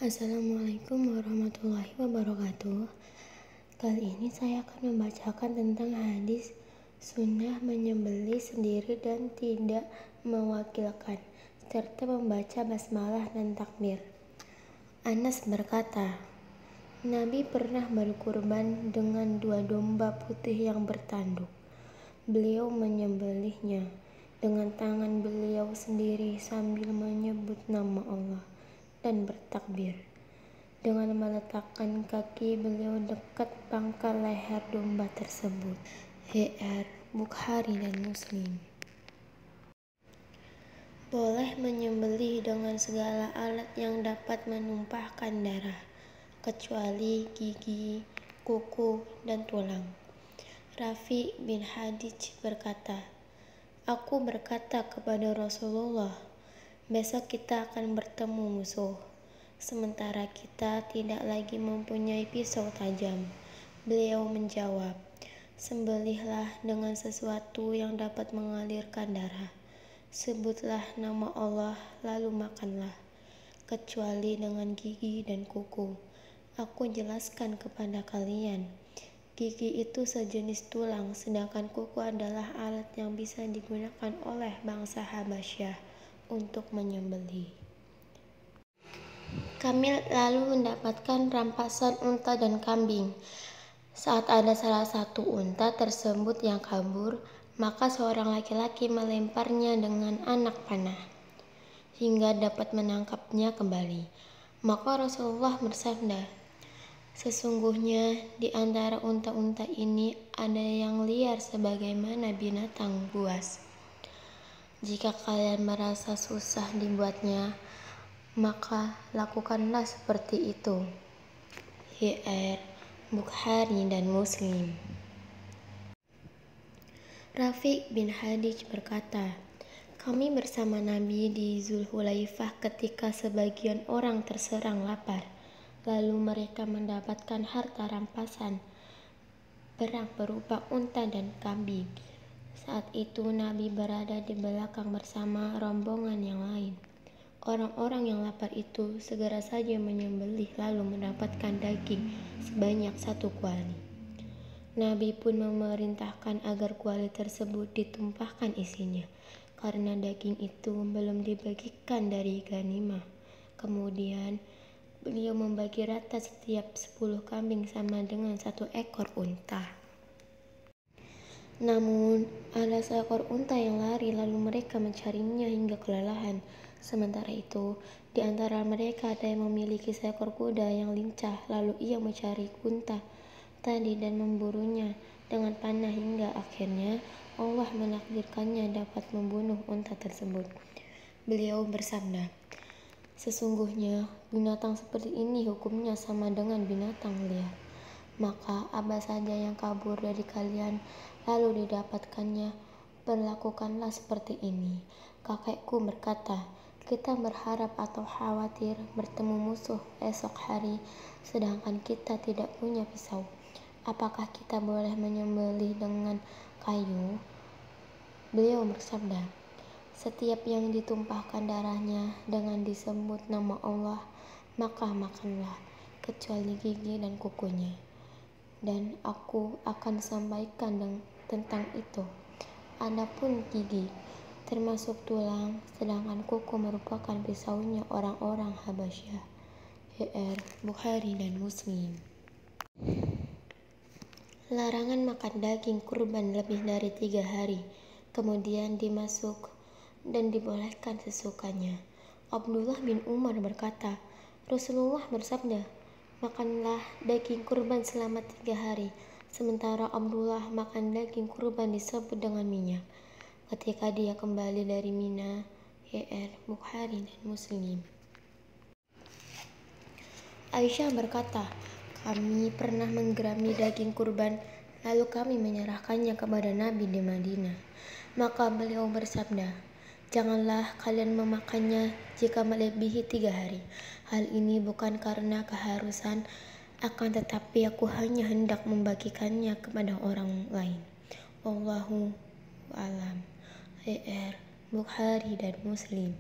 Assalamualaikum warahmatullahi wabarakatuh. Kali ini saya akan membacakan tentang hadis sunnah menyembelih sendiri dan tidak mewakilkan, serta membaca basmalah dan takbir. Anas berkata, Nabi pernah berkurban dengan 2 domba putih yang bertanduk. Beliau menyembelihnya dengan tangan beliau sendiri sambil menyebut nama Allah dan bertakbir. Dengan meletakkan kaki beliau dekat pangkal leher domba tersebut. H.R. Bukhari dan Muslim. Boleh menyembelih dengan segala alat yang dapat menumpahkan darah, kecuali gigi, kuku, dan tulang. Rafi bin Hadij berkata, Aku berkata kepada Rasulullah, besok kita akan bertemu musuh, sementara kita tidak lagi mempunyai pisau tajam. Beliau menjawab, sembelihlah dengan sesuatu yang dapat mengalirkan darah. Sebutlah nama Allah lalu makanlah, kecuali dengan gigi dan kuku. Aku jelaskan kepada kalian, gigi itu sejenis tulang, sedangkan kuku adalah alat yang bisa digunakan oleh bangsa Habasyah untuk menyembelih. Kami lalu mendapatkan rampasan unta dan kambing. Saat ada salah satu unta tersebut yang kabur, maka seorang laki-laki melemparnya dengan anak panah hingga dapat menangkapnya kembali. Maka Rasulullah bersabda, sesungguhnya di antara unta-unta ini ada yang liar sebagaimana binatang buas. Jika kalian merasa susah dibuatnya, maka lakukanlah seperti itu. H.R. Bukhari dan Muslim. Rafi bin Hadij berkata, kami bersama Nabi di Zulhulaifah ketika sebagian orang terserang lapar. Lalu mereka mendapatkan harta rampasan perang berupa unta dan kambing. Saat itu Nabi berada di belakang bersama rombongan yang lain. Orang-orang yang lapar itu segera saja menyembelih lalu mendapatkan daging sebanyak 1 kuali. Nabi pun memerintahkan agar kuali tersebut ditumpahkan isinya, karena daging itu belum dibagikan dari ghanimah. Kemudian beliau membagi rata setiap 10 kambing sama dengan 1 ekor unta. Namun ada seekor unta yang lari lalu mereka mencarinya hingga kelelahan. Sementara itu di antara mereka ada yang memiliki seekor kuda yang lincah, lalu ia mencari unta tadi dan memburunya dengan panah hingga akhirnya Allah menakdirkannya dapat membunuh unta tersebut. Beliau bersabda, sesungguhnya binatang seperti ini hukumnya sama dengan binatang liar. Maka apa saja yang kabur dari kalian lalu didapatkannya, berlakukanlah seperti ini. Kakekku berkata, kita berharap atau khawatir bertemu musuh esok hari, sedangkan kita tidak punya pisau. Apakah kita boleh menyembelih dengan kayu? Beliau bersabda, setiap yang ditumpahkan darahnya dengan disebut nama Allah, maka makanlah, kecuali gigi dan kukunya. Dan aku akan sampaikan tentang itu. Adapun gigi termasuk tulang, sedangkan kuku merupakan pisaunya orang-orang Habasyah. H.R. Bukhari dan Muslim. Larangan makan daging kurban lebih dari 3 hari, kemudian dimasuk dan dibolehkan sesukanya. Abdullah bin Umar berkata, Rasulullah bersabda, makanlah daging kurban selama 3 hari. Sementara Abdullah makan daging kurban disebut dengan minyak ketika dia kembali dari Mina. H.R. Bukhari dan Muslim. Aisyah berkata, kami pernah menggerami daging kurban, lalu kami menyerahkannya kepada Nabi di Madinah. Maka beliau bersabda, janganlah kalian memakannya jika melebihi 3 hari. Hal ini bukan karena keharusan, akan tetapi aku hanya hendak membagikannya kepada orang lain. Wallahu a'lam. H.R. Bukhari dan Muslim.